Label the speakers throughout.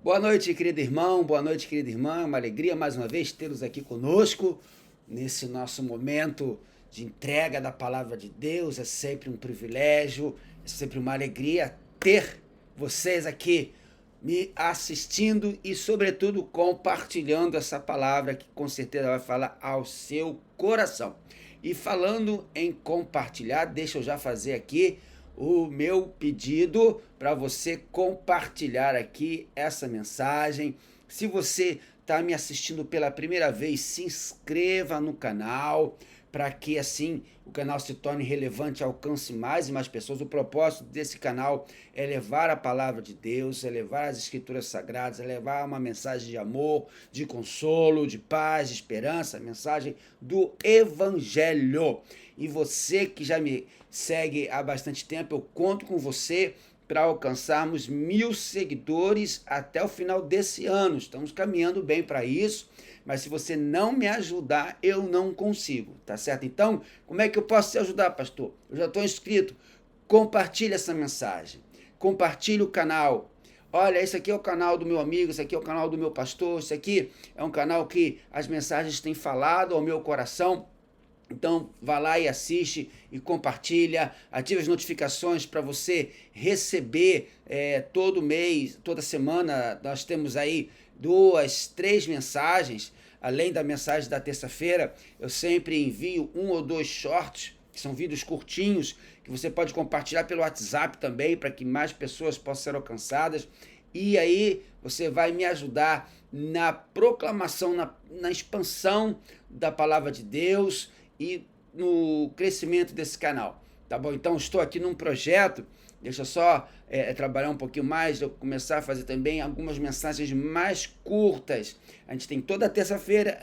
Speaker 1: Boa noite, querido irmão, boa noite, querida irmã. Uma alegria mais uma vez tê-los aqui conosco nesse nosso momento de entrega da palavra de Deus. É sempre um privilégio, é sempre uma alegria ter vocês aqui me assistindo e, sobretudo, compartilhando essa palavra que com certeza vai falar ao seu coração. E falando em compartilhar, deixa eu já fazer aqui o meu pedido para você compartilhar aqui essa mensagem. Se você está me assistindo pela primeira vez, se inscreva no canal, para que assim o canal se torne relevante e alcance mais e mais pessoas. O propósito desse canal é levar a palavra de Deus, é levar as escrituras sagradas, é levar uma mensagem de amor, de consolo, de paz, de esperança, a mensagem do Evangelho. E você que já me segue há bastante tempo, eu conto com você para alcançarmos 1000 seguidores até o final desse ano. Estamos caminhando bem para isso, mas se você não me ajudar, eu não consigo, tá certo? Então, como é que eu posso te ajudar, pastor? Eu já estou inscrito. Compartilhe essa mensagem, compartilhe o canal. Olha, esse aqui é o canal do meu amigo, esse aqui é o canal do meu pastor, esse aqui é um canal que as mensagens têm falado ao meu coração. Então, vá lá e assiste e compartilha, ative as notificações para você receber todo mês, toda semana. Nós temos aí 2, 3 mensagens, além da mensagem da terça-feira. Eu sempre envio 1 ou 2 shorts, que são vídeos curtinhos, que você pode compartilhar pelo WhatsApp também, para que mais pessoas possam ser alcançadas. E aí você vai me ajudar na proclamação, na expansão da palavra de Deus e no crescimento desse canal, tá bom? Então, estou aqui num projeto, deixa eu só trabalhar um pouquinho mais, eu começar a fazer também algumas mensagens mais curtas. A gente tem toda terça-feira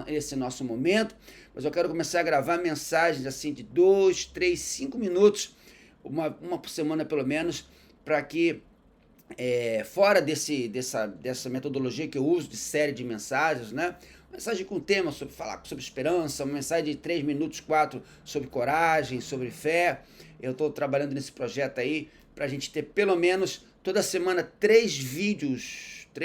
Speaker 1: esse nosso momento, mas eu quero começar a gravar mensagens assim de 2, 3, 5 minutos, uma por semana pelo menos, para que fora dessa metodologia que eu uso de série de mensagens, né? Mensagem com tema sobre falar sobre esperança, uma mensagem de 3 minutos, 4 sobre coragem, sobre fé. Eu estou trabalhando nesse projeto aí para a gente ter pelo menos toda semana 3 vídeos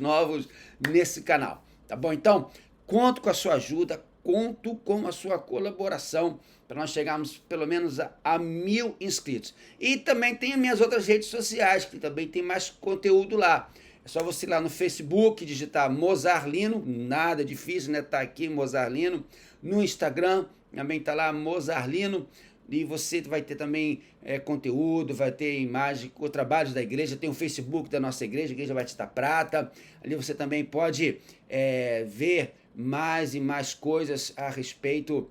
Speaker 1: novos nesse canal, tá bom? Então, conto com a sua ajuda, conto com a sua colaboração para nós chegarmos pelo menos a 1000 inscritos. E também tem as minhas outras redes sociais, que também tem mais conteúdo lá. É só você ir lá no Facebook, digitar Mozarlino, nada difícil, né? Tá aqui Mozarlino. No Instagram também tá lá Mozarlino. E você vai ter também conteúdo, vai ter imagem, trabalhos da igreja, tem o Facebook da nossa igreja, Igreja Batista Prata. Ali você também pode ver mais e mais coisas a respeito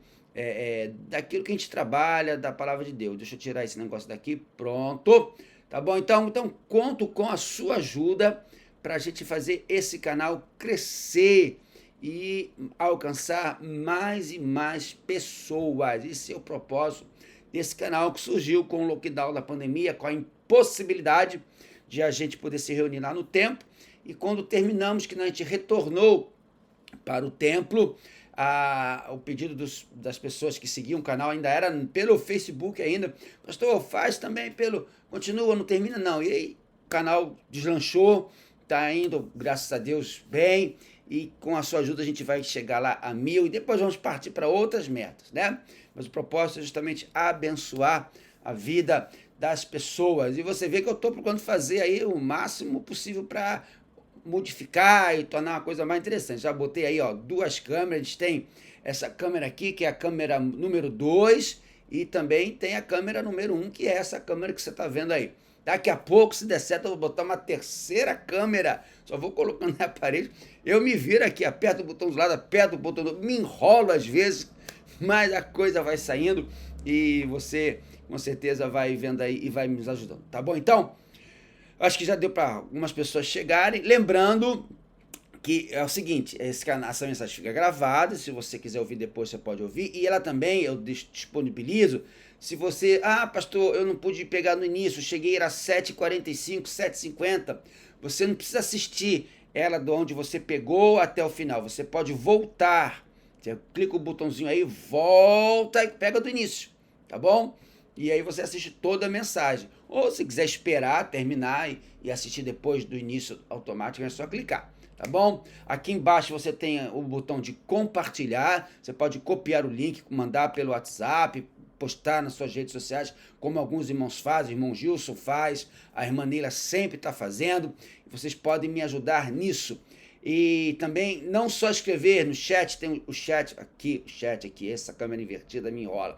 Speaker 1: daquilo que a gente trabalha, da palavra de Deus. Deixa eu tirar esse negócio daqui, pronto. Tá bom? Então conto com a sua ajuda para a gente fazer esse canal crescer e alcançar mais e mais pessoas. Esse é o propósito desse canal que surgiu com o lockdown da pandemia, com a impossibilidade de a gente poder se reunir lá no templo. E quando terminamos, que a gente retornou para o templo, o pedido das pessoas que seguiam o canal ainda era pelo Facebook ainda. Pastor, faz também continua, não termina não. E aí o canal deslanchou, está indo, graças a Deus, bem, e com a sua ajuda a gente vai chegar lá a 1000 e depois vamos partir para outras metas, né? Mas o propósito é justamente abençoar a vida das pessoas. E você vê que eu estou procurando fazer aí o máximo possível para modificar e tornar uma coisa mais interessante. Já botei aí 2 câmeras, a gente tem essa câmera aqui, que é a câmera número 2, e também tem a câmera número 1, que é essa câmera que você está vendo aí. Daqui a pouco, se der certo, eu vou botar uma terceira câmera, só vou colocando na parede, eu me viro aqui, aperto o botão do lado, aperto o botão do outro, me enrolo às vezes, mas a coisa vai saindo e você com certeza vai vendo aí e vai nos ajudando, tá bom? Então, acho que já deu para algumas pessoas chegarem, lembrando que é o seguinte, essa mensagem fica gravada, se você quiser ouvir depois você pode ouvir, e ela também eu disponibilizo, se você, pastor, eu não pude pegar no início, cheguei, era 7h45, 7h50, você não precisa assistir ela de onde você pegou até o final, você pode voltar, você clica o botãozinho aí, volta e pega do início, tá bom? E aí você assiste toda a mensagem. Ou se quiser esperar terminar e assistir depois do início automático, é só clicar. Tá bom? Aqui embaixo você tem o botão de compartilhar. Você pode copiar o link, mandar pelo WhatsApp, postar nas suas redes sociais, como alguns irmãos fazem, o irmão Gilson faz, a irmã Neila sempre está fazendo. Vocês podem me ajudar nisso. E também, não só escrever no chat, tem o chat aqui, essa câmera invertida me enrola.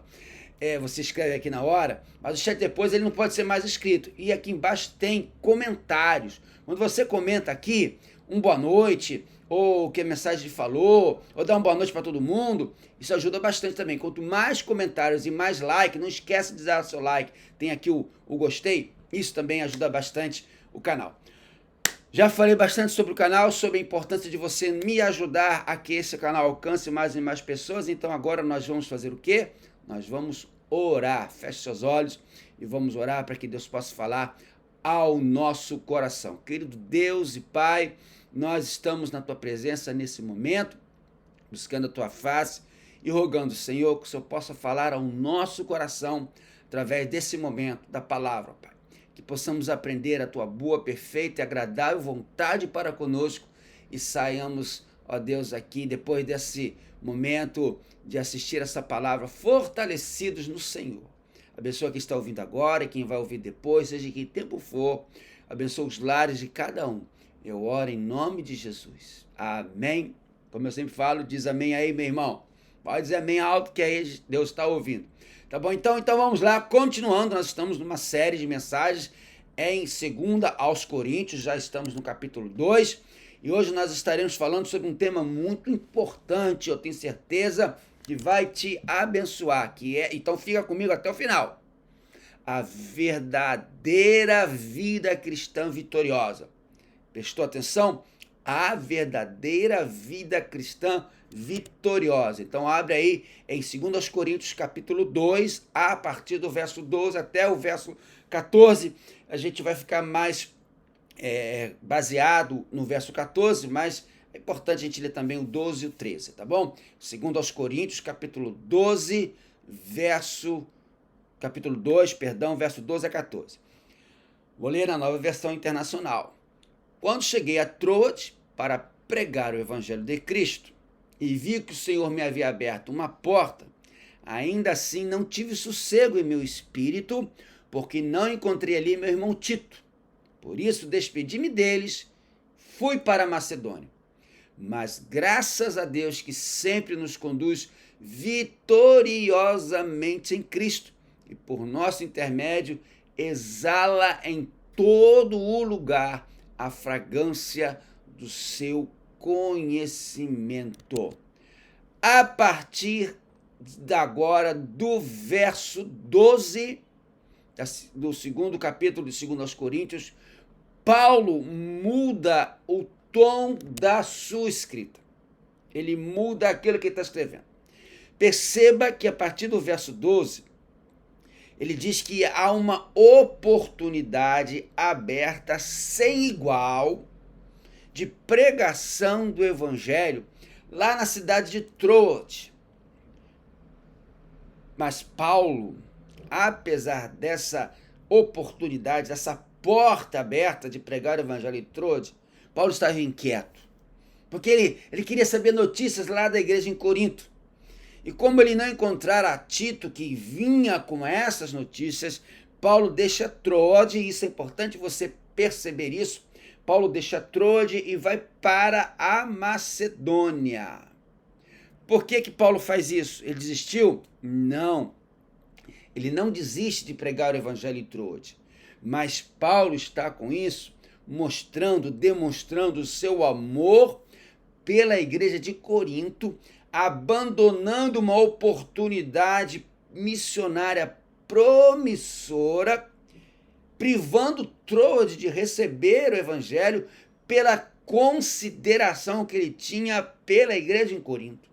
Speaker 1: Você escreve aqui na hora, mas o chat depois ele não pode ser mais escrito. E aqui embaixo tem comentários. Quando você comenta aqui, um boa noite, ou o que a mensagem falou, ou dá uma boa noite para todo mundo, isso ajuda bastante também. Quanto mais comentários e mais like, não esquece de dar seu like, tem aqui o gostei, isso também ajuda bastante o canal. Já falei bastante sobre o canal, sobre a importância de você me ajudar a que esse canal alcance mais e mais pessoas, então agora nós vamos fazer o quê? Nós vamos orar. Feche seus olhos e vamos orar para que Deus possa falar ao nosso coração. Querido Deus e Pai, nós estamos na Tua presença nesse momento, buscando a Tua face e rogando, Senhor, que o Senhor possa falar ao nosso coração através desse momento da palavra, Pai. Que possamos aprender a Tua boa, perfeita e agradável vontade para conosco e saiamos, ó Deus, aqui depois desse momento de assistir essa palavra, fortalecidos no Senhor. Abençoa quem está ouvindo agora e quem vai ouvir depois, seja em que tempo for. Abençoa os lares de cada um. Eu oro em nome de Jesus. Amém. Como eu sempre falo, diz amém aí, meu irmão. Pode dizer amém alto que aí Deus está ouvindo. Tá bom? Então vamos lá, continuando, nós estamos numa série de mensagens em 2 aos Coríntios, já estamos no capítulo 2, e hoje nós estaremos falando sobre um tema muito importante, eu tenho certeza que vai te abençoar, então fica comigo até o final. A verdadeira vida cristã vitoriosa. Prestou atenção? A verdadeira vida cristã vitoriosa. Então abre aí em 2 Coríntios capítulo 2, a partir do verso 12 até o verso 14. A gente vai ficar mais baseado no verso 14, mas é importante a gente ler também o 12 e o 13, tá bom? 2 Coríntios capítulo 12, verso 12 a 14. Vou ler a Nova Versão Internacional. Quando cheguei a Troade para pregar o Evangelho de Cristo e vi que o Senhor me havia aberto uma porta, ainda assim não tive sossego em meu espírito, porque não encontrei ali meu irmão Tito. Por isso despedi-me deles, fui para a Macedônia. Mas graças a Deus que sempre nos conduz vitoriosamente em Cristo e por nosso intermédio exala em todo o lugar a fragrância do seu conhecimento. A partir de agora, do verso 12, do 2º capítulo de 2 Coríntios, Paulo muda o tom da sua escrita. Ele muda aquilo que ele está escrevendo. Perceba que a partir do verso 12, ele diz que há uma oportunidade aberta sem igual de pregação do evangelho lá na cidade de Troade. Mas Paulo, apesar dessa oportunidade, dessa porta aberta de pregar o evangelho em Troade, Paulo estava inquieto, porque ele queria saber notícias lá da igreja em Corinto. E como ele não encontrara Tito que vinha com essas notícias, Paulo deixa Troade, e isso é importante você perceber isso. Paulo deixa Troade e vai para a Macedônia. Por que Paulo faz isso? Ele desistiu? Não. Ele não desiste de pregar o evangelho em Troade. Mas Paulo está com isso, demonstrando o seu amor pela igreja de Corinto, abandonando uma oportunidade missionária promissora, privando Troade de receber o evangelho pela consideração que ele tinha pela igreja em Corinto.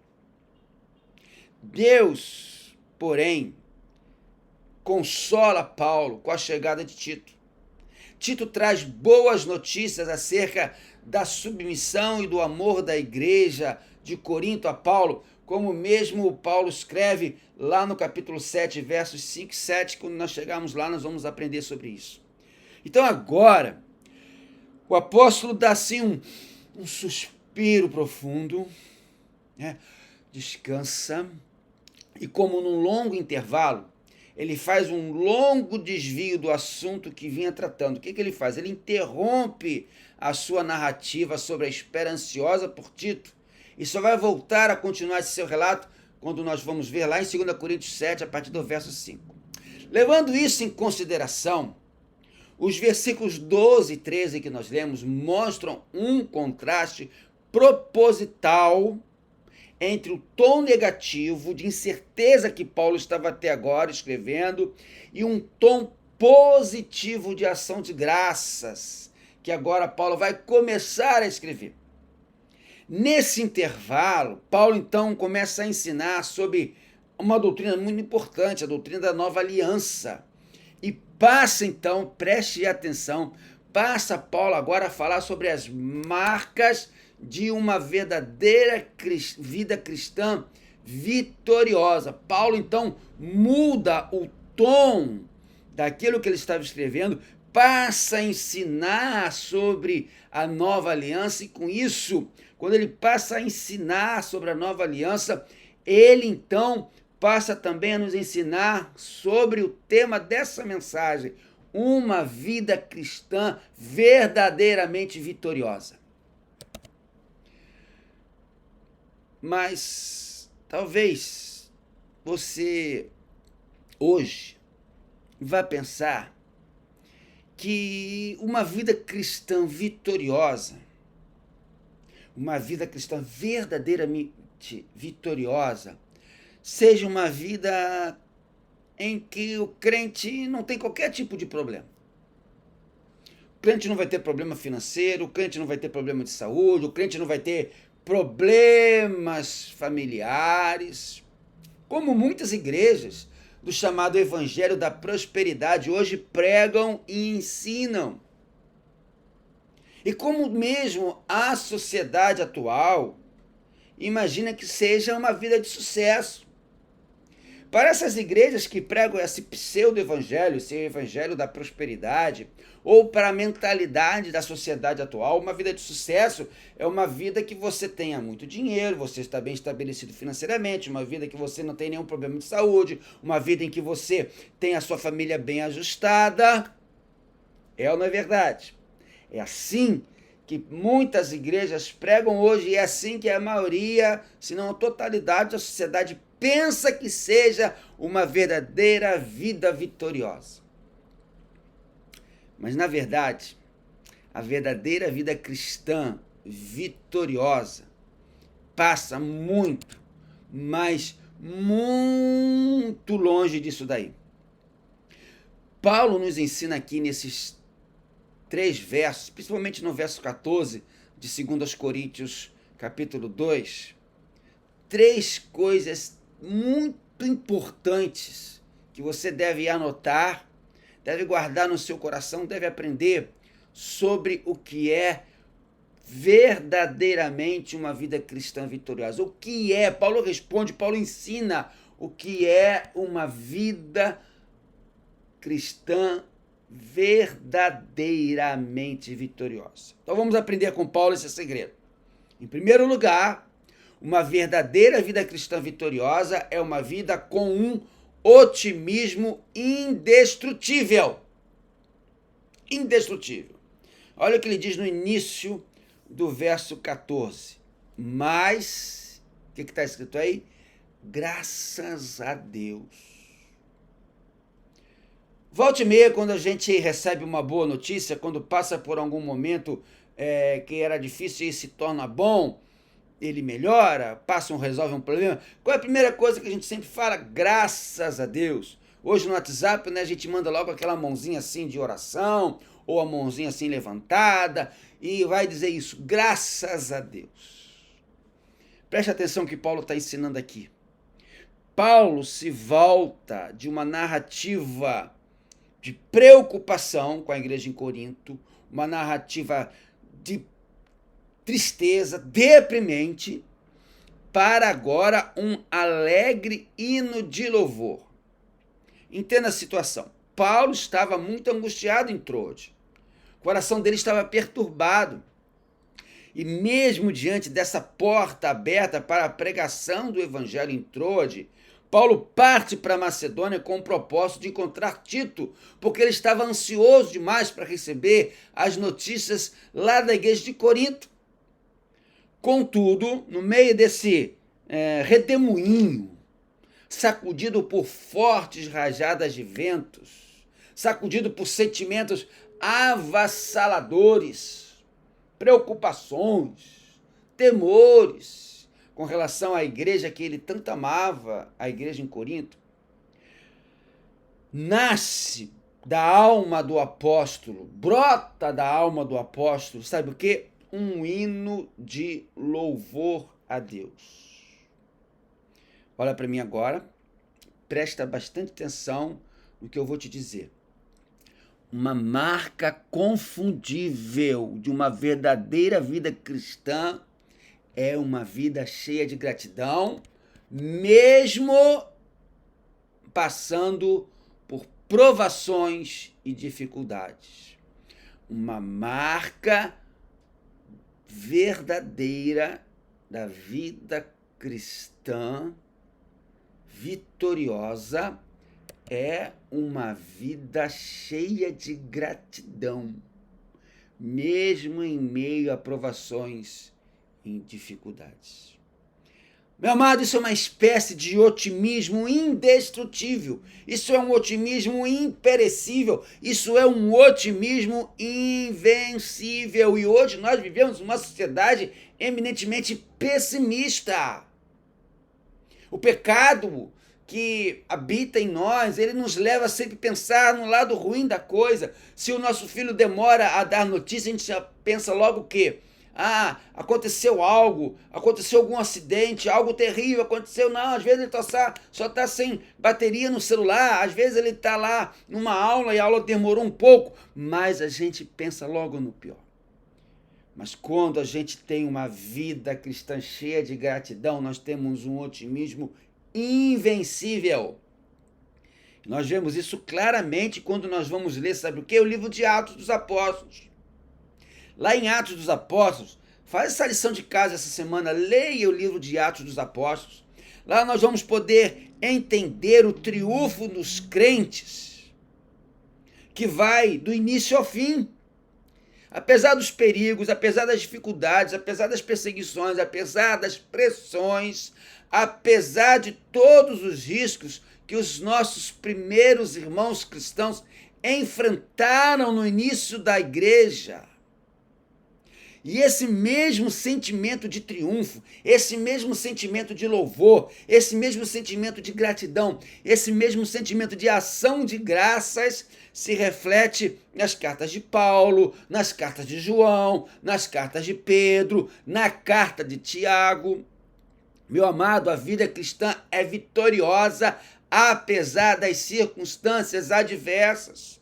Speaker 1: Deus, porém, consola Paulo com a chegada de Tito. Tito traz boas notícias acerca da submissão e do amor da igreja de Corinto a Paulo, como mesmo Paulo escreve lá no capítulo 7, versos 5 e 7, quando nós chegarmos lá, nós vamos aprender sobre isso. Então agora, o apóstolo dá assim um suspiro profundo, né? Descansa, e como num longo intervalo, ele faz um longo desvio do assunto que vinha tratando. O que ele faz? Ele interrompe a sua narrativa sobre a espera ansiosa por Tito e só vai voltar a continuar esse seu relato quando nós vamos ver lá em 2 Coríntios 7, a partir do verso 5. Levando isso em consideração, os versículos 12 e 13 que nós lemos mostram um contraste proposital entre o tom negativo de incerteza que Paulo estava até agora escrevendo e um tom positivo de ação de graças que agora Paulo vai começar a escrever. Nesse intervalo, Paulo então começa a ensinar sobre uma doutrina muito importante, a doutrina da nova aliança. E passa então, preste atenção, passa Paulo agora a falar sobre as marcas de uma verdadeira vida cristã vitoriosa. Paulo então muda o tom daquilo que ele estava escrevendo, passa a ensinar sobre a nova aliança, e com isso, quando ele passa a ensinar sobre a nova aliança, ele então passa também a nos ensinar sobre o tema dessa mensagem, uma vida cristã verdadeiramente vitoriosa. Mas talvez você hoje vá pensar que uma vida cristã vitoriosa, uma vida cristã verdadeiramente vitoriosa, seja uma vida em que o crente não tem qualquer tipo de problema. O crente não vai ter problema financeiro, o crente não vai ter problema de saúde, o crente não vai ter problemas familiares, como muitas igrejas do chamado Evangelho da Prosperidade hoje pregam e ensinam. E como mesmo a sociedade atual imagina que seja uma vida de sucesso. Para essas igrejas que pregam esse pseudo-evangelho, esse evangelho da prosperidade, ou para a mentalidade da sociedade atual, uma vida de sucesso é uma vida que você tenha muito dinheiro, você está bem estabelecido financeiramente, uma vida que você não tem nenhum problema de saúde, uma vida em que você tem a sua família bem ajustada. É ou não é verdade? É assim que muitas igrejas pregam hoje, e é assim que a maioria, se não a totalidade da sociedade pensa que seja uma verdadeira vida vitoriosa. Mas, na verdade, a verdadeira vida cristã vitoriosa passa muito, mas muito longe disso daí. Paulo nos ensina aqui nesses 3 versos, principalmente no verso 14 de 2 Coríntios, capítulo 2, 3 coisas muito importantes que você deve anotar, deve guardar no seu coração, deve aprender sobre o que é verdadeiramente uma vida cristã vitoriosa. O que é? Paulo responde, Paulo ensina o que é uma vida cristã verdadeiramente vitoriosa. Então vamos aprender com Paulo esse segredo. Em primeiro lugar, uma verdadeira vida cristã vitoriosa é uma vida com um otimismo indestrutível. Indestrutível. Olha o que ele diz no início do verso 14. Mas, o que está escrito aí? Graças a Deus. Volte e meia, quando a gente recebe uma boa notícia, quando passa por algum momento que era difícil e se torna bom, ele melhora, resolve um problema. Qual é a primeira coisa que a gente sempre fala? Graças a Deus. Hoje no WhatsApp, né, a gente manda logo aquela mãozinha assim de oração, ou a mãozinha assim levantada, e vai dizer isso, graças a Deus. Preste atenção que Paulo está ensinando aqui. Paulo se volta de uma narrativa de preocupação com a igreja em Corinto, uma narrativa de tristeza, deprimente, para agora um alegre hino de louvor. Entenda a situação. Paulo estava muito angustiado em Troade. O coração dele estava perturbado. E mesmo diante dessa porta aberta para a pregação do evangelho em Troade, Paulo parte para a Macedônia com o propósito de encontrar Tito, porque ele estava ansioso demais para receber as notícias lá da igreja de Corinto. Contudo, no meio desse redemoinho, sacudido por fortes rajadas de ventos, sacudido por sentimentos avassaladores, preocupações, temores com relação à igreja que ele tanto amava, a igreja em Corinto, nasce da alma do apóstolo, brota da alma do apóstolo, sabe o quê? Um hino de louvor a Deus. Olha para mim agora, presta bastante atenção no que eu vou te dizer. Uma marca confundível de uma verdadeira vida cristã é uma vida cheia de gratidão, mesmo passando por provações e dificuldades. Uma marca verdadeira da vida cristã vitoriosa é uma vida cheia de gratidão, mesmo em meio a provações e dificuldades. Meu amado, isso é uma espécie de otimismo indestrutível. Isso é um otimismo imperecível. Isso é um otimismo invencível. E hoje nós vivemos uma sociedade eminentemente pessimista. O pecado que habita em nós, ele nos leva a sempre pensar no lado ruim da coisa. Se o nosso filho demora a dar notícia, a gente já pensa logo o quê? Aconteceu algo, aconteceu algum acidente, algo terrível aconteceu. Não, às vezes ele só está sem bateria no celular, às vezes ele está lá numa aula e a aula demorou um pouco, mas a gente pensa logo no pior. Mas quando a gente tem uma vida cristã cheia de gratidão, nós temos um otimismo invencível. Nós vemos isso claramente quando nós vamos ler, sabe o quê? O livro de Atos dos Apóstolos. Lá em Atos dos Apóstolos, faz essa lição de casa essa semana, leia o livro de Atos dos Apóstolos. Lá nós vamos poder entender o triunfo dos crentes, que vai do início ao fim. Apesar dos perigos, apesar das dificuldades, apesar das perseguições, apesar das pressões, apesar de todos os riscos que os nossos primeiros irmãos cristãos enfrentaram no início da igreja. E esse mesmo sentimento de triunfo, esse mesmo sentimento de louvor, esse mesmo sentimento de gratidão, esse mesmo sentimento de ação de graças se reflete nas cartas de Paulo, nas cartas de João, nas cartas de Pedro, na carta de Tiago. Meu amado, a vida cristã é vitoriosa apesar das circunstâncias adversas.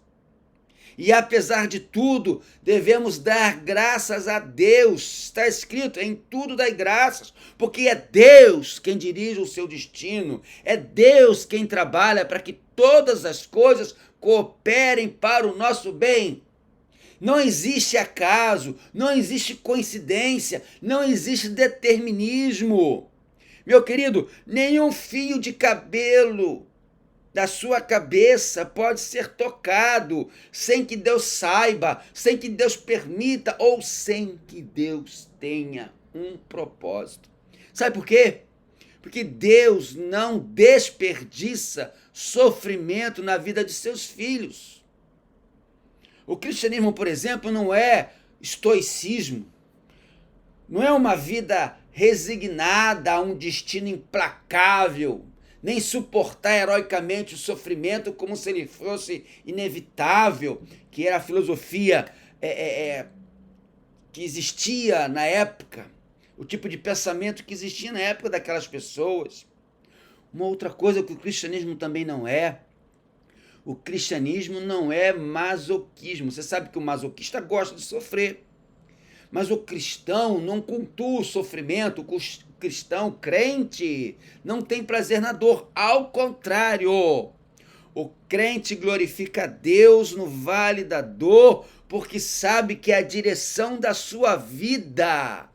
Speaker 1: E apesar de tudo, devemos dar graças a Deus. Está escrito, em tudo dai graças, porque é Deus quem dirige o seu destino. É Deus quem trabalha para que todas as coisas cooperem para o nosso bem. Não existe acaso, não existe coincidência, não existe determinismo. Meu querido, nenhum fio de cabelo da sua cabeça pode ser tocado sem que Deus saiba, sem que Deus permita ou sem que Deus tenha um propósito. Sabe por quê? Porque Deus não desperdiça sofrimento na vida de seus filhos. O cristianismo, por exemplo, não é estoicismo, não é uma vida resignada a um destino implacável, nem suportar heroicamente o sofrimento como se ele fosse inevitável, que era a filosofia que existia na época, o tipo de pensamento que existia na época daquelas pessoas. Uma outra coisa que o cristianismo também não é, o cristianismo não é masoquismo. Você sabe que o masoquista gosta de sofrer, mas o cristão não cultua o sofrimento, o cristão, crente, não tem prazer na dor. Ao contrário, o crente glorifica a Deus no vale da dor, porque sabe que a direção da sua vida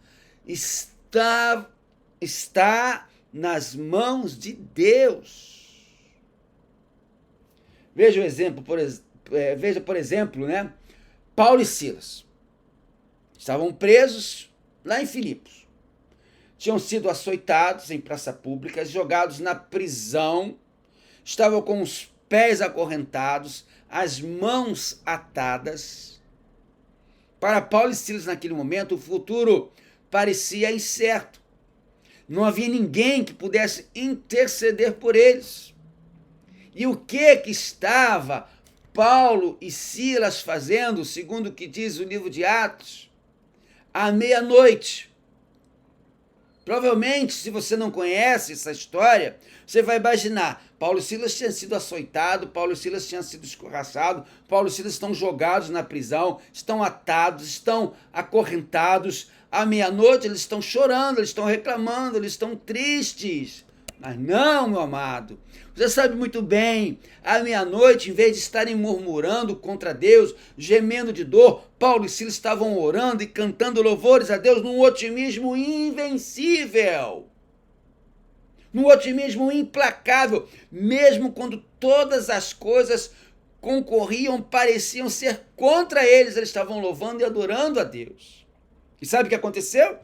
Speaker 1: está nas mãos de Deus. Veja o exemplo, por exemplo, né? Paulo e Silas estavam presos lá em Filipos. Tinham sido açoitados em praça pública, jogados na prisão, estavam com os pés acorrentados, as mãos atadas. Para Paulo e Silas, naquele momento, o futuro parecia incerto. Não havia ninguém que pudesse interceder por eles. E o que estava Paulo e Silas fazendo, segundo o que diz o livro de Atos? À meia-noite. Provavelmente, se você não conhece essa história, você vai imaginar, Paulo e Silas tinham sido açoitados, Paulo e Silas tinham sido escorraçados, Paulo e Silas estão jogados na prisão, estão atados, estão acorrentados. À meia-noite eles estão chorando, eles estão reclamando, eles estão tristes. Mas não, meu amado, você sabe muito bem, à meia-noite, em vez de estarem murmurando contra Deus, gemendo de dor, Paulo e Silas estavam orando e cantando louvores a Deus num otimismo invencível, num otimismo implacável, mesmo quando todas as coisas concorriam, pareciam ser contra eles estavam louvando e adorando a Deus. E sabe o que aconteceu?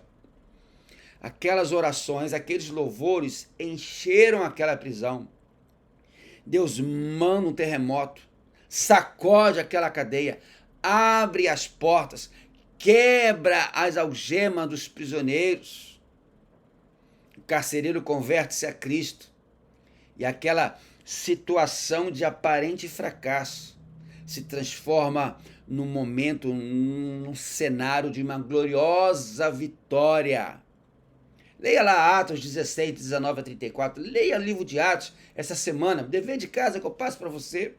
Speaker 1: Aquelas orações, aqueles louvores encheram aquela prisão. Deus manda um terremoto, sacode aquela cadeia, abre as portas, quebra as algemas dos prisioneiros. O carcereiro converte-se a Cristo. E aquela situação de aparente fracasso se transforma num momento, num cenário de uma gloriosa vitória. Leia lá Atos 16, 19 a 34. Leia o livro de Atos essa semana. Dever de casa que eu passo para você.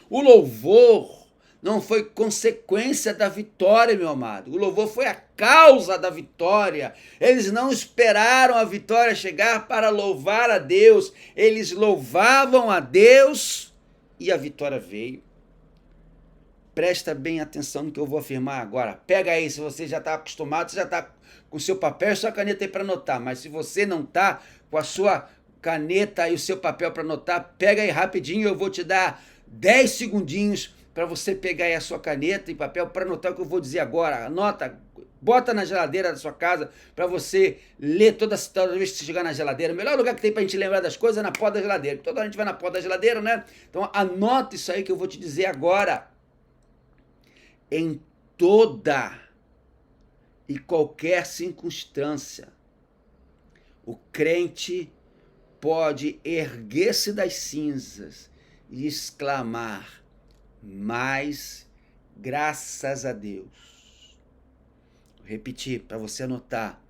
Speaker 1: O louvor não foi consequência da vitória, meu amado. O louvor foi a causa da vitória. Eles não esperaram a vitória chegar para louvar a Deus. Eles louvavam a Deus e a vitória veio. Presta bem atenção no que eu vou afirmar agora. Pega aí, se você já está acostumado, você já está com o seu papel e sua caneta aí para anotar. Mas se você não está com a sua caneta e o seu papel para anotar, pega aí rapidinho. Eu vou te dar 10 segundinhos para você pegar aí a sua caneta e papel para anotar o que eu vou dizer agora. Anota, bota na geladeira da sua casa para você ler toda vez que você chegar na geladeira. O melhor lugar que tem para a gente lembrar das coisas é na porta da geladeira. Toda hora a gente vai na porta da geladeira, né? Então anota isso aí que eu vou te dizer agora. Em toda e qualquer circunstância, o crente pode erguer-se das cinzas e exclamar: mas graças a Deus. Vou repetir para você anotar.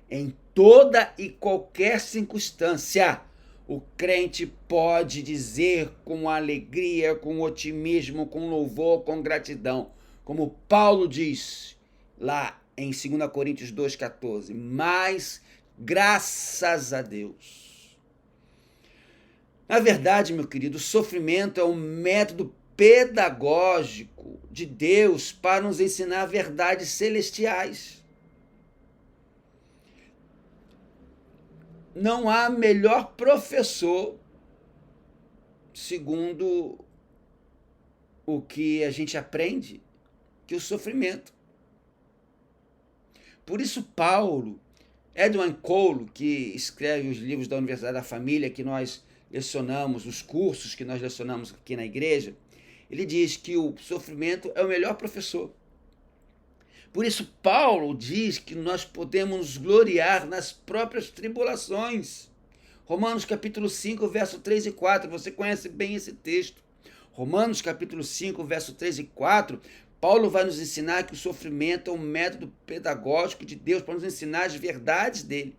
Speaker 1: Em toda e qualquer circunstância, o crente pode dizer com alegria, com otimismo, com louvor, com gratidão, como Paulo diz lá em 2 Coríntios 2,14, mas graças a Deus. Na verdade, meu querido, o sofrimento é um método pedagógico de Deus para nos ensinar verdades celestiais. Não há melhor professor, segundo o que a gente aprende, que o sofrimento. Por isso Paulo, Edwin Cole, que escreve os livros da Universidade da Família, que nós lecionamos, os cursos que nós lecionamos aqui na igreja, ele diz que o sofrimento é o melhor professor. Por isso Paulo diz que nós podemos nos gloriar nas próprias tribulações. Romanos capítulo 5, verso 3 e 4, você conhece bem esse texto. Romanos capítulo 5, verso 3 e 4, Paulo vai nos ensinar que o sofrimento é um método pedagógico de Deus para nos ensinar as verdades dele.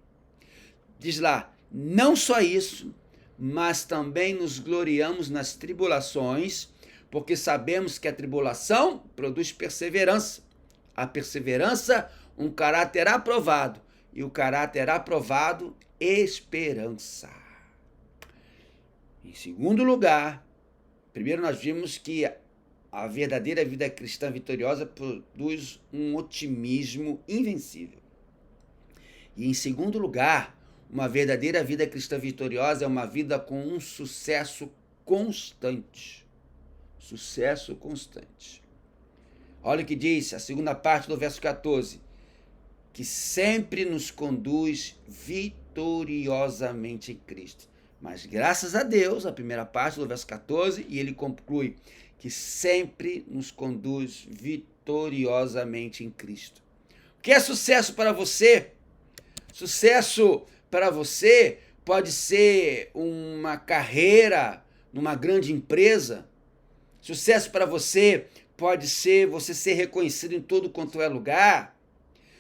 Speaker 1: Diz lá, não só isso, mas também nos gloriamos nas tribulações, porque sabemos que a tribulação produz perseverança. A perseverança, um caráter aprovado. e o caráter aprovado, esperança. Em segundo lugar, primeiro nós vimos que a verdadeira vida cristã vitoriosa produz um otimismo invencível. E em segundo lugar, uma verdadeira vida cristã vitoriosa é uma vida com um sucesso constante. Sucesso constante. Olha o que diz a segunda parte do verso 14, que sempre nos conduz vitoriosamente em Cristo. Mas graças a Deus, a primeira parte do verso 14, e ele conclui que sempre nos conduz vitoriosamente em Cristo. O que é sucesso para você? Sucesso para você pode ser uma carreira numa grande empresa. Sucesso para você pode ser você ser reconhecido em todo quanto é lugar.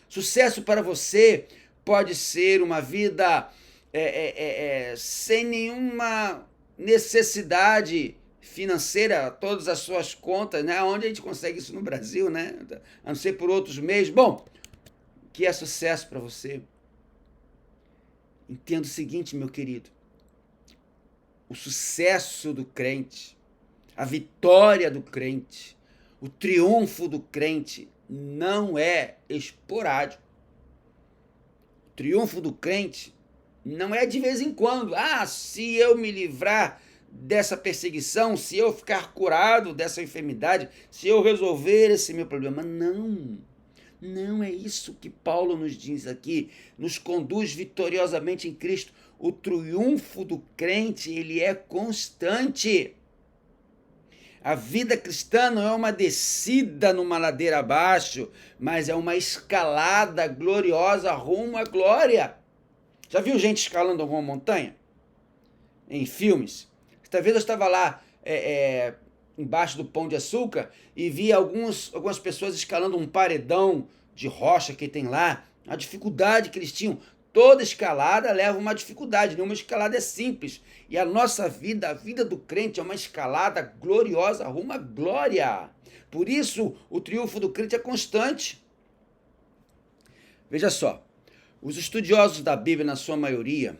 Speaker 1: Sucesso para você pode ser uma vida sem nenhuma necessidade financeira, todas as suas contas, né? Onde a gente consegue isso no Brasil, né? A não ser por outros meios. Bom, o que é sucesso para você? Entenda o seguinte, meu querido. O sucesso do crente, a vitória do crente, o triunfo do crente não é esporádico. O triunfo do crente não é de vez em quando. Ah, se eu me livrar dessa perseguição, se eu ficar curado dessa enfermidade, se eu resolver esse meu problema. Não. Não é isso que Paulo nos diz aqui. Nos conduz vitoriosamente em Cristo. O triunfo do crente, ele é constante. A vida cristã não é uma descida numa ladeira abaixo, mas é uma escalada gloriosa rumo à glória. Já viu gente escalando alguma montanha? Em filmes? Esta vez eu estava lá embaixo do Pão de Açúcar e vi algumas pessoas escalando um paredão de rocha que tem lá. A dificuldade que eles tinham. Toda escalada leva uma dificuldade, nenhuma escalada é simples. E a nossa vida, a vida do crente, é uma escalada gloriosa rumo à glória. Por isso, o triunfo do crente é constante. Veja só, os estudiosos da Bíblia, na sua maioria,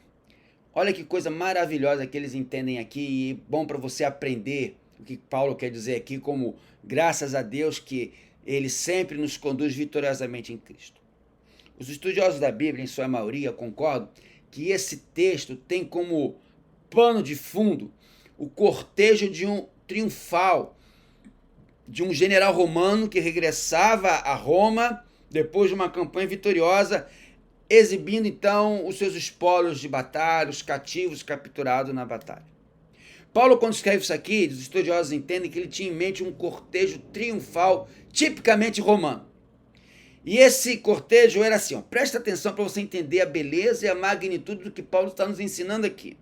Speaker 1: olha que coisa maravilhosa que eles entendem aqui, e bom para você aprender o que Paulo quer dizer aqui, como graças a Deus que ele sempre nos conduz vitoriosamente em Cristo. Os estudiosos da Bíblia, em sua maioria, concordam que esse texto tem como pano de fundo o cortejo de um triunfal, de um general romano que regressava a Roma depois de uma campanha vitoriosa, exibindo então os seus espólios de batalha, os cativos capturados na batalha. Paulo, quando escreve isso aqui, os estudiosos entendem que ele tinha em mente um cortejo triunfal tipicamente romano. E esse cortejo era assim, presta atenção para você entender a beleza e a magnitude do que Paulo está nos ensinando aqui.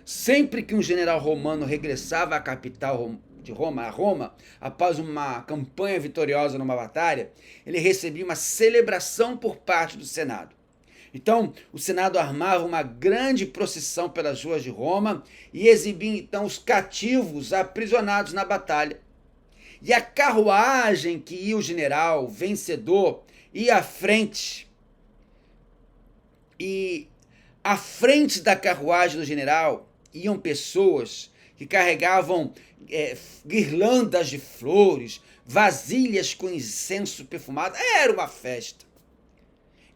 Speaker 1: Sempre que um general romano regressava à capital de Roma, a Roma, após uma campanha vitoriosa numa batalha, ele recebia uma celebração por parte do Senado. Então, o Senado armava uma grande procissão pelas ruas de Roma e exibia então os cativos aprisionados na batalha. E a carruagem que ia o general vencedor ia à frente. E à frente da carruagem do general iam pessoas que carregavam guirlandas de flores, vasilhas com incenso perfumado. Era uma festa.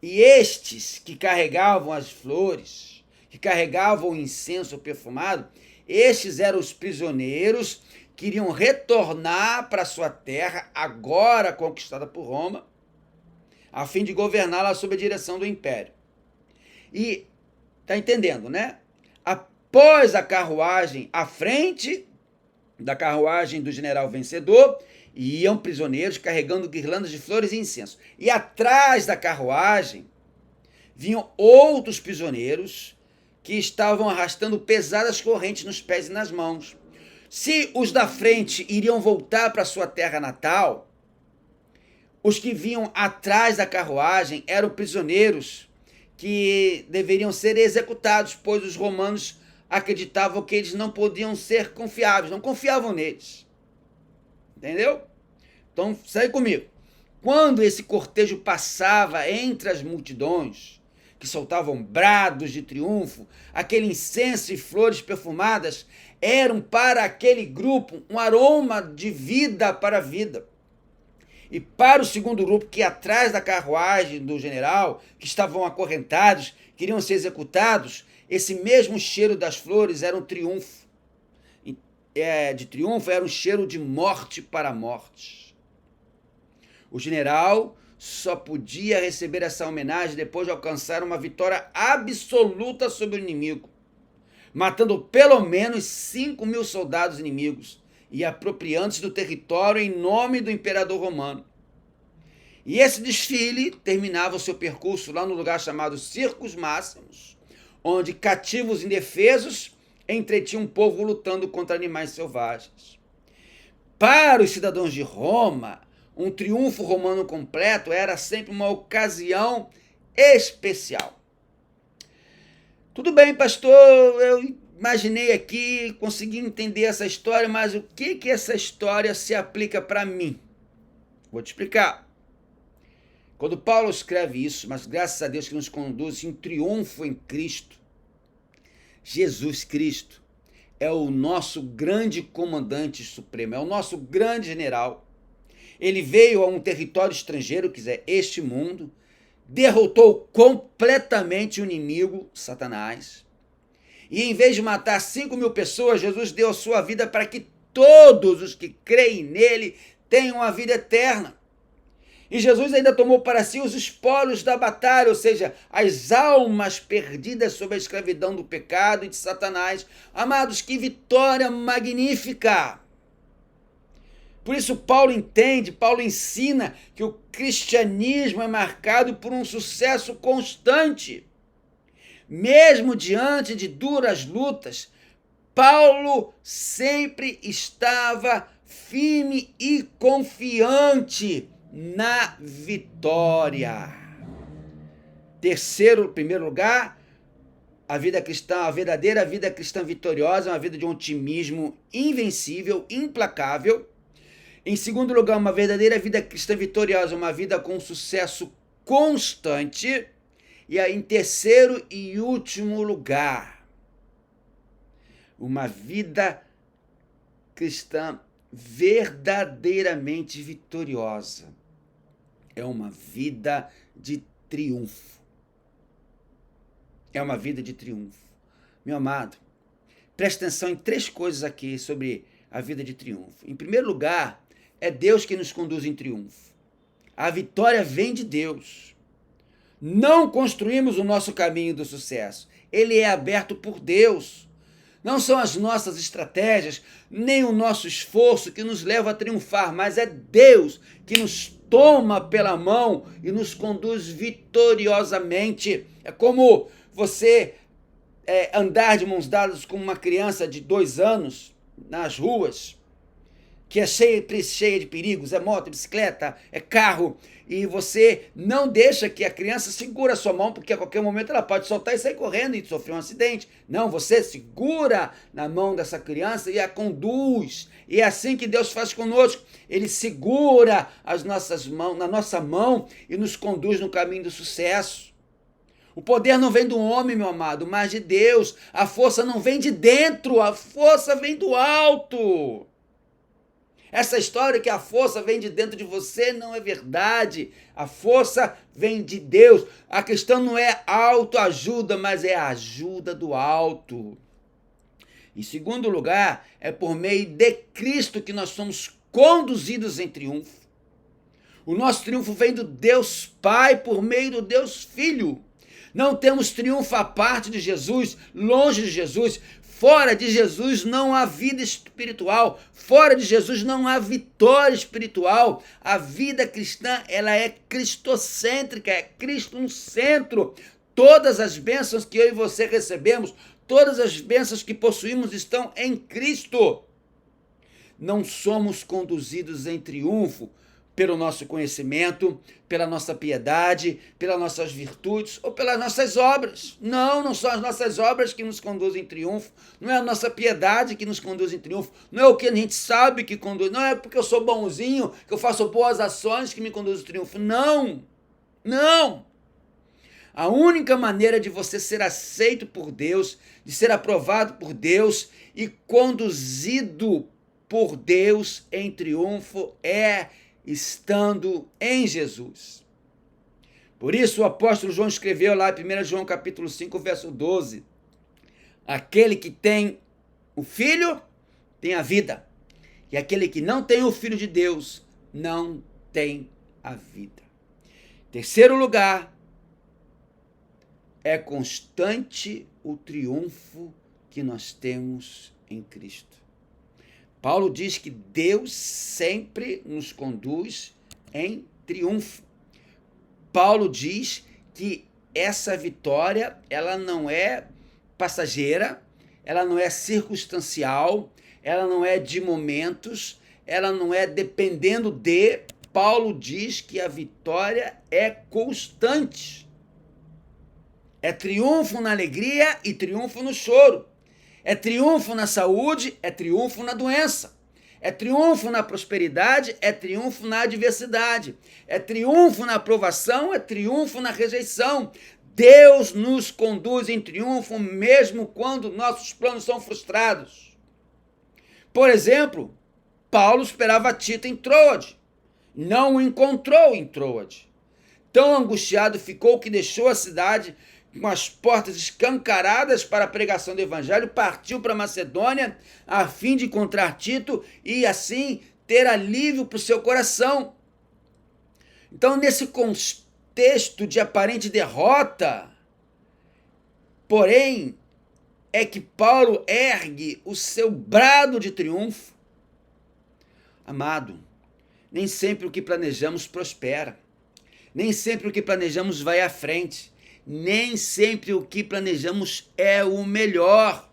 Speaker 1: E estes que carregavam as flores, que carregavam o incenso perfumado, estes eram os prisioneiros que iriam retornar para sua terra, agora conquistada por Roma, a fim de governá-la sob a direção do império. E, tá entendendo, né? Após a carruagem, à frente da carruagem do general vencedor, iam prisioneiros carregando guirlandas de flores e incenso. E atrás da carruagem vinham outros prisioneiros que estavam arrastando pesadas correntes nos pés e nas mãos. Se os da frente iriam voltar para sua terra natal, os que vinham atrás da carruagem eram prisioneiros que deveriam ser executados, pois os romanos acreditavam que eles não podiam ser confiáveis, não confiavam neles. Entendeu? Então, segue comigo. Quando esse cortejo passava entre as multidões, que soltavam brados de triunfo, aquele incenso e flores perfumadas, eram para aquele grupo um aroma de vida para a vida. E para o segundo grupo, que ia atrás da carruagem do general, que estavam acorrentados, queriam ser executados, esse mesmo cheiro das flores era um triunfo. De triunfo era um cheiro de morte para a morte. O general só podia receber essa homenagem depois de alcançar uma vitória absoluta sobre o inimigo, matando pelo menos 5.000 soldados inimigos e apropriando-se do território em nome do imperador romano. E esse desfile terminava o seu percurso lá no lugar chamado Circus Maximus, onde cativos indefesos entretinham um povo lutando contra animais selvagens. Para os cidadãos de Roma, um triunfo romano completo era sempre uma ocasião especial. Tudo bem, pastor, eu imaginei aqui, consegui entender essa história, mas o que essa história se aplica para mim? Vou te explicar. Quando Paulo escreve isso, mas graças a Deus que nos conduz em triunfo em Cristo, Jesus Cristo é o nosso grande comandante supremo, é o nosso grande general. Ele veio a um território estrangeiro, que é este mundo, derrotou completamente o inimigo, Satanás. E em vez de matar 5.000 pessoas, Jesus deu a sua vida para que todos os que creem nele tenham a vida eterna. E Jesus ainda tomou para si os espólios da batalha, ou seja, as almas perdidas sob a escravidão do pecado e de Satanás. Amados, que vitória magnífica! Por isso Paulo ensina que o cristianismo é marcado por um sucesso constante. Mesmo diante de duras lutas, Paulo sempre estava firme e confiante na vitória. Primeiro lugar, a vida cristã, a verdadeira vida cristã vitoriosa, é uma vida de um otimismo invencível, implacável. Em segundo lugar, uma verdadeira vida cristã vitoriosa, uma vida com sucesso constante. E aí, em terceiro e último lugar, uma vida cristã verdadeiramente vitoriosa. É uma vida de triunfo. É uma vida de triunfo. Meu amado, preste atenção em 3 coisas aqui sobre a vida de triunfo. Em primeiro lugar, é Deus que nos conduz em triunfo. A vitória vem de Deus. Não construímos o nosso caminho do sucesso. Ele é aberto por Deus. Não são as nossas estratégias, nem o nosso esforço que nos leva a triunfar, mas é Deus que nos toma pela mão e nos conduz vitoriosamente. É como você andar de mãos dadas com uma criança de 2 anos nas ruas, que é cheia de perigos, é moto, é bicicleta, é carro, e você não deixa que a criança segure a sua mão, porque a qualquer momento ela pode soltar e sair correndo e sofrer um acidente. Não, você segura na mão dessa criança e a conduz. E é assim que Deus faz conosco. Ele segura as nossas mãos, na nossa mão, e nos conduz no caminho do sucesso. O poder não vem do homem, meu amado, mas de Deus. A força não vem de dentro, a força vem do alto. Essa história que a força vem de dentro de você não é verdade. A força vem de Deus. A questão não é autoajuda, mas é a ajuda do alto. Em segundo lugar, é por meio de Cristo que nós somos conduzidos em triunfo. O nosso triunfo vem do Deus Pai por meio do Deus Filho. Não temos triunfo à parte de Jesus, longe de Jesus. Fora de Jesus não há vida espiritual. Fora de Jesus não há vitória espiritual. A vida cristã, ela é cristocêntrica, é Cristo no centro. Todas as bênçãos que eu e você recebemos, todas as bênçãos que possuímos estão em Cristo. Não somos conduzidos em triunfo pelo nosso conhecimento, pela nossa piedade, pelas nossas virtudes ou pelas nossas obras. Não são as nossas obras que nos conduzem em triunfo, não é a nossa piedade que nos conduz em triunfo, não é o que a gente sabe que conduz, não é porque eu sou bonzinho, que eu faço boas ações que me conduzem em triunfo. Não! A única maneira de você ser aceito por Deus, de ser aprovado por Deus e conduzido por Deus em triunfo é estando em Jesus. Por isso o apóstolo João escreveu lá em 1 João capítulo 5, verso 12, aquele que tem o Filho tem a vida, e aquele que não tem o Filho de Deus não tem a vida. Terceiro lugar, é constante o triunfo que nós temos em Cristo. Paulo diz que Deus sempre nos conduz em triunfo. Paulo diz que essa vitória, ela não é passageira, ela não é circunstancial, ela não é de momentos, ela não é dependendo de. Paulo diz que a vitória é constante. É triunfo na alegria e triunfo no choro. É triunfo na saúde, é triunfo na doença. É triunfo na prosperidade, é triunfo na adversidade. É triunfo na aprovação, é triunfo na rejeição. Deus nos conduz em triunfo mesmo quando nossos planos são frustrados. Por exemplo, Paulo esperava Tito em Troade. Não o encontrou em Troade. Tão angustiado ficou que deixou a cidade com as portas escancaradas para a pregação do evangelho, partiu para Macedônia a fim de encontrar Tito e assim ter alívio para o seu coração. Então, nesse contexto de aparente derrota, porém, é que Paulo ergue o seu brado de triunfo. Amado, nem sempre o que planejamos prospera. Nem sempre o que planejamos vai à frente. Nem sempre o que planejamos é o melhor.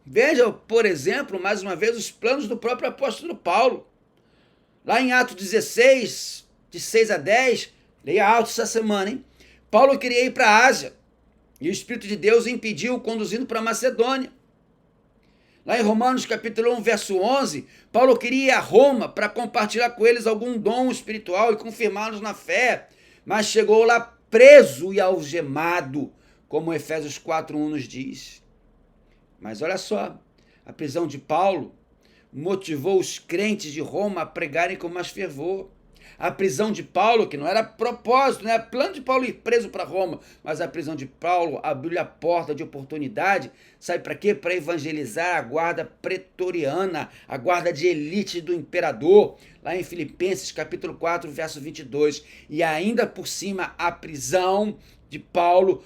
Speaker 1: Veja, por exemplo, mais uma vez, os planos do próprio apóstolo Paulo. Lá em Atos 16, de 6 a 10, leia alto essa semana, hein? Paulo queria ir para a Ásia, e o Espírito de Deus o impediu, conduzindo para a Macedônia. Lá em Romanos capítulo 1, verso 11, Paulo queria ir a Roma para compartilhar com eles algum dom espiritual e confirmá-los na fé, mas chegou lá preso e algemado, como Efésios 4:1 nos diz. Mas olha só, a prisão de Paulo motivou os crentes de Roma a pregarem com mais fervor. A prisão de Paulo, que não era propósito, não era plano de Paulo ir preso para Roma, mas a prisão de Paulo abriu-lhe a porta de oportunidade, sabe para quê? Para evangelizar a guarda pretoriana, a guarda de elite do imperador, lá em Filipenses capítulo 4, verso 22. E ainda por cima, a prisão de Paulo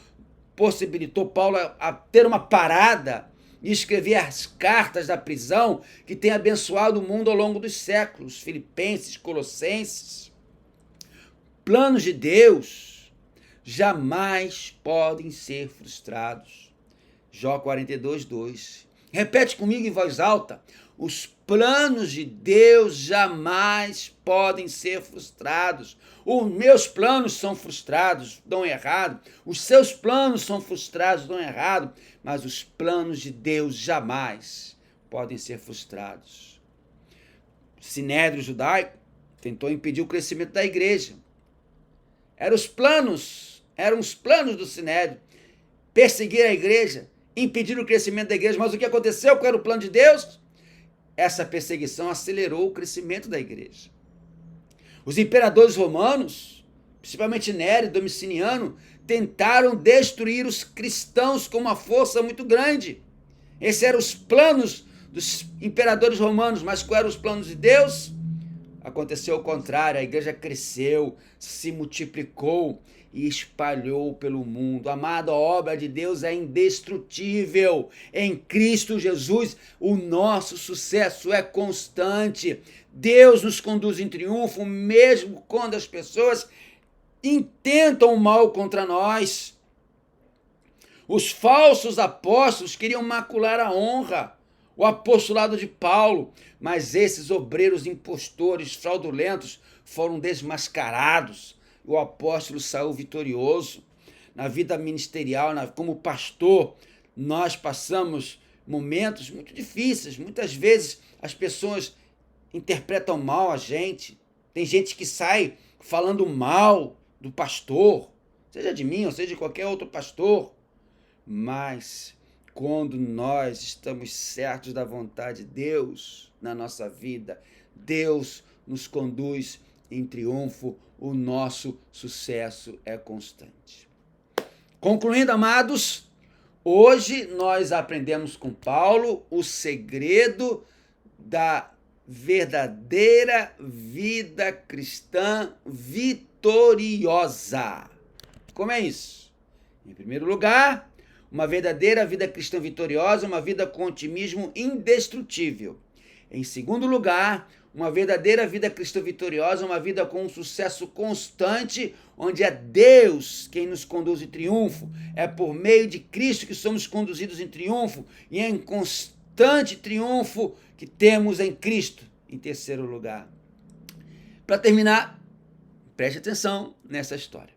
Speaker 1: possibilitou Paulo a ter uma parada e escrever as cartas da prisão que tem abençoado o mundo ao longo dos séculos. Filipenses, Colossenses. Planos de Deus jamais podem ser frustrados. Jó 42:2. Repete comigo em voz alta. Os planos de Deus jamais podem ser frustrados. Os meus planos são frustrados, dão errado. Os seus planos são frustrados, dão errado. Mas os planos de Deus jamais podem ser frustrados. O Sinédrio judaico tentou impedir o crescimento da igreja. Eram os planos do Sinédrio. Perseguir a igreja, impedir o crescimento da igreja. Mas o que aconteceu? Qual era o plano de Deus? Essa perseguição acelerou o crescimento da igreja. Os imperadores romanos, principalmente Nero e Domiciano, tentaram destruir os cristãos com uma força muito grande. Esses eram os planos dos imperadores romanos, mas quais eram os planos de Deus? Aconteceu o contrário, a igreja cresceu, se multiplicou e espalhou pelo mundo. Amado, a obra de Deus é indestrutível. Em Cristo Jesus, o nosso sucesso é constante. Deus nos conduz em triunfo, mesmo quando as pessoas intentam o mal contra nós. Os falsos apóstolos queriam macular a honra, o apostolado de Paulo, mas esses obreiros impostores fraudulentos foram desmascarados. O apóstolo saiu vitorioso. Na vida ministerial, como pastor, nós passamos momentos muito difíceis. Muitas vezes as pessoas interpretam mal a gente. Tem gente que sai falando mal do pastor, seja de mim ou seja de qualquer outro pastor, mas quando nós estamos certos da vontade de Deus na nossa vida, Deus nos conduz em triunfo, o nosso sucesso é constante. Concluindo, amados, hoje nós aprendemos com Paulo o segredo da verdadeira vida cristã vitoriosa. Como é isso? Em primeiro lugar, uma verdadeira vida cristã vitoriosa, uma vida com otimismo indestrutível. Em segundo lugar, uma verdadeira vida cristã vitoriosa, uma vida com um sucesso constante, onde é Deus quem nos conduz em triunfo. É por meio de Cristo que somos conduzidos em triunfo, e é em constante triunfo que temos em Cristo. Em terceiro lugar, para terminar, preste atenção nessa história.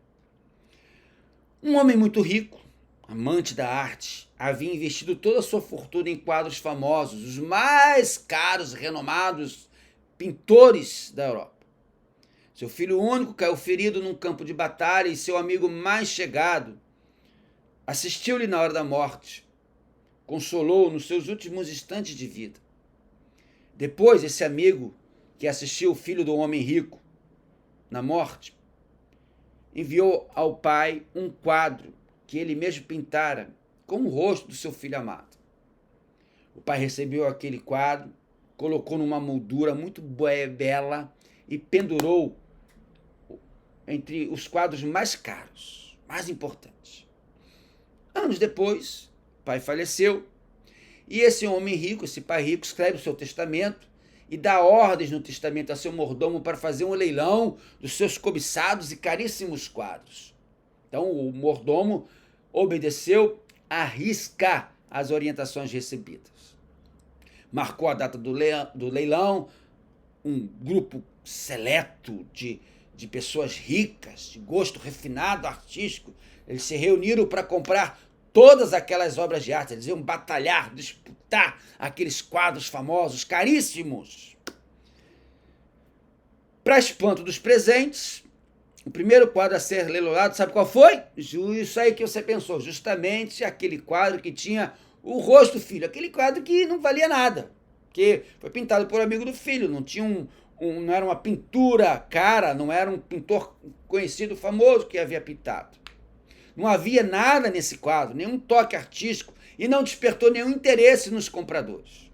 Speaker 1: Um homem muito rico, amante da arte, havia investido toda a sua fortuna em quadros famosos, os mais caros, renomados pintores da Europa. Seu filho único caiu ferido num campo de batalha e seu amigo mais chegado assistiu-lhe na hora da morte, consolou-o nos seus últimos instantes de vida. Depois, esse amigo que assistiu o filho do homem rico na morte, enviou ao pai um quadro que ele mesmo pintara com o rosto do seu filho amado. O pai recebeu aquele quadro, colocou numa moldura muito bela e pendurou entre os quadros mais caros, mais importantes. Anos depois, o pai faleceu e esse homem rico, esse pai rico, escreve o seu testamento e dá ordens no testamento a seu mordomo para fazer um leilão dos seus cobiçados e caríssimos quadros. Então, o mordomo obedeceu à risca as orientações recebidas. Marcou a data do leilão, um grupo seleto de pessoas ricas, de gosto refinado, artístico, eles se reuniram para comprar todas aquelas obras de arte. Eles iam batalhar, disputar aqueles quadros famosos, caríssimos. Para espanto dos presentes, o primeiro quadro a ser leiloado, sabe qual foi? Isso aí que você pensou, justamente aquele quadro que tinha o rosto do filho, aquele quadro que não valia nada, que foi pintado por amigo do filho, não tinha não era uma pintura cara, não era um pintor conhecido, famoso que havia pintado. Não havia nada nesse quadro, nenhum toque artístico, e não despertou nenhum interesse nos compradores.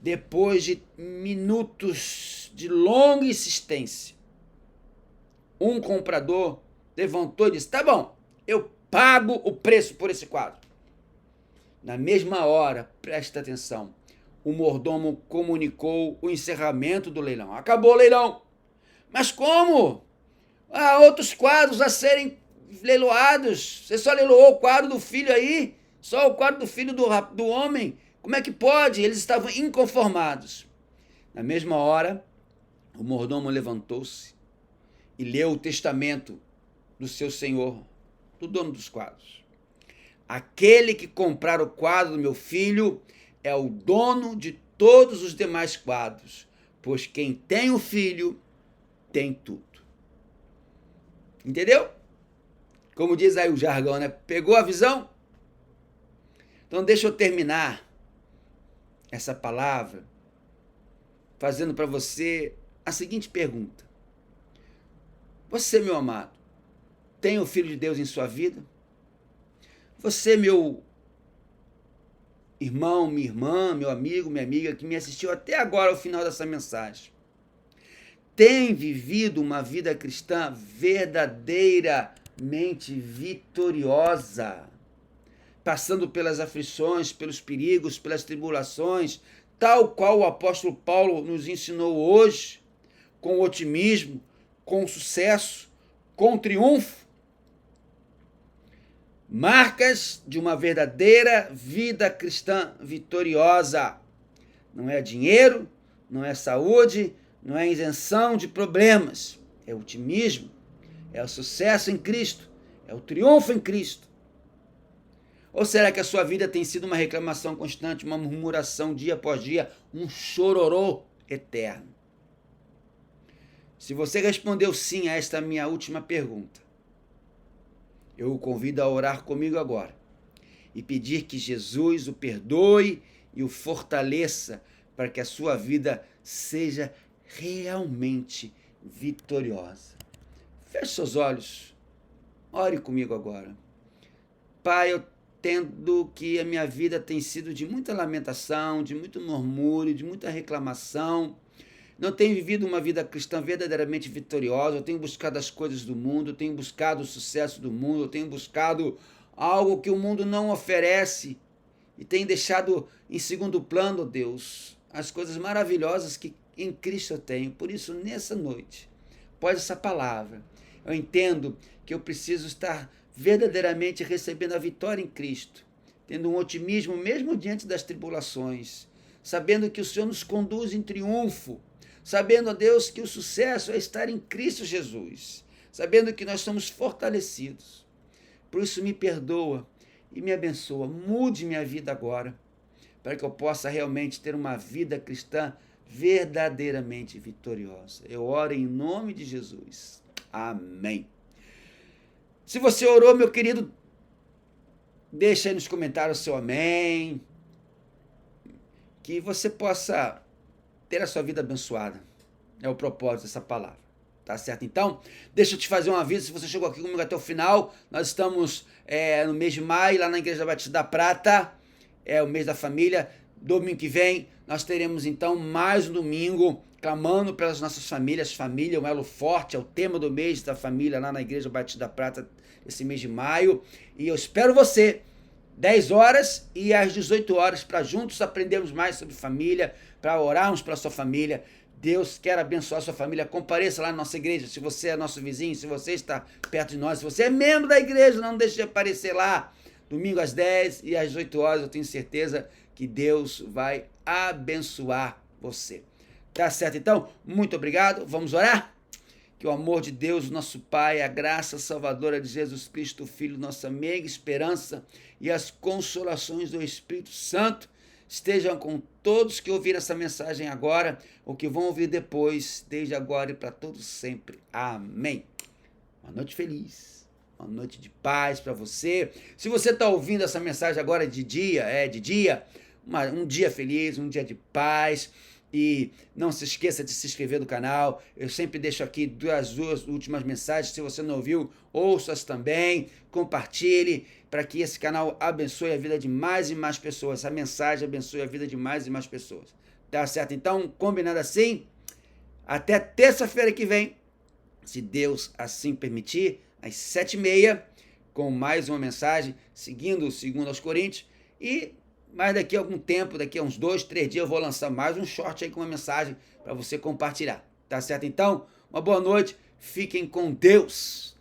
Speaker 1: Depois de minutos de longa insistência, um comprador levantou e disse: tá bom, eu pago o preço por esse quadro. Na mesma hora, presta atenção, o mordomo comunicou o encerramento do leilão. Acabou o leilão. Mas como? Há outros quadros a serem leiloados. Você só leiloou o quadro do filho aí? Só o quadro do filho do homem? Como é que pode? Eles estavam inconformados. Na mesma hora, o mordomo levantou-se e leu o testamento do seu senhor, do dono dos quadros. Aquele que comprar o quadro do meu filho é o dono de todos os demais quadros, pois quem tem o filho tem tudo. Entendeu? Como diz aí o jargão, né? Pegou a visão? Então deixa eu terminar essa palavra fazendo para você a seguinte pergunta. Você, meu amado, tem o Filho de Deus em sua vida? Você, meu irmão, minha irmã, meu amigo, minha amiga, que me assistiu até agora ao final dessa mensagem, tem vivido uma vida cristã verdadeiramente vitoriosa, passando pelas aflições, pelos perigos, pelas tribulações, tal qual o apóstolo Paulo nos ensinou hoje, com otimismo, com sucesso, com triunfo? Marcas de uma verdadeira vida cristã vitoriosa. Não é dinheiro, não é saúde, não é isenção de problemas. É otimismo, é o sucesso em Cristo, é o triunfo em Cristo. Ou será que a sua vida tem sido uma reclamação constante, uma murmuração dia após dia, um chororô eterno? Se você respondeu sim a esta minha última pergunta, eu o convido a orar comigo agora e pedir que Jesus o perdoe e o fortaleça para que a sua vida seja realmente vitoriosa. Feche seus olhos, ore comigo agora. Pai, eu entendo que a minha vida tem sido de muita lamentação, de muito murmúrio, de muita reclamação. Não tenho vivido uma vida cristã verdadeiramente vitoriosa. Eu tenho buscado as coisas do mundo, eu tenho buscado o sucesso do mundo, eu tenho buscado algo que o mundo não oferece e tenho deixado em segundo plano, Deus, as coisas maravilhosas que em Cristo eu tenho. Por isso, nessa noite, após essa palavra, eu entendo que eu preciso estar verdadeiramente recebendo a vitória em Cristo, tendo um otimismo mesmo diante das tribulações, sabendo que o Senhor nos conduz em triunfo, sabendo, ó Deus, que o sucesso é estar em Cristo Jesus, sabendo que nós somos fortalecidos. Por isso, me perdoa e me abençoa. Mude minha vida agora, para que eu possa realmente ter uma vida cristã verdadeiramente vitoriosa. Eu oro em nome de Jesus. Amém. Se você orou, meu querido, deixa aí nos comentários o seu amém. Que você possa ter a sua vida abençoada. É o propósito dessa palavra. Tá certo? Então, deixa eu te fazer um aviso. Se você chegou aqui comigo até o final, nós estamos no mês de maio, lá na Igreja Batista da Prata. É o mês da família. Domingo que vem, nós teremos então mais um domingo clamando pelas nossas famílias. Família, um elo forte, é o tema do mês da família lá na Igreja Batista da Prata, esse mês de maio. E eu espero você, 10 horas e às 18 horas, para juntos aprendermos mais sobre família, para orarmos pela sua família. Deus quer abençoar a sua família. Compareça lá na nossa igreja. Se você é nosso vizinho, se você está perto de nós, se você é membro da igreja, não deixe de aparecer lá. Domingo às 10 e às 18 horas, eu tenho certeza que Deus vai abençoar você. Tá certo? Então, muito obrigado. Vamos orar? Que o amor de Deus, nosso Pai, a graça salvadora de Jesus Cristo, Filho, nossa meiga esperança e as consolações do Espírito Santo estejam com todos que ouviram essa mensagem agora ou que vão ouvir depois, desde agora e para todos sempre. Amém. Uma noite feliz, uma noite de paz para você. Se você está ouvindo essa mensagem agora de dia, um dia feliz, um dia de paz. E não se esqueça de se inscrever no canal. Eu sempre deixo aqui duas últimas mensagens. Se você não ouviu, ouça-as também. Compartilhe para que esse canal abençoe a vida de mais e mais pessoas. Essa mensagem abençoe a vida de mais e mais pessoas. Tá certo? Então, combinado assim? Até terça-feira que vem, se Deus assim permitir, às 7h30, com mais uma mensagem, seguindo o 2 Coríntios. Mas daqui a algum tempo, daqui a uns 2, 3 dias, eu vou lançar mais um short aí com uma mensagem para você compartilhar. Tá certo? Então, uma boa noite. Fiquem com Deus.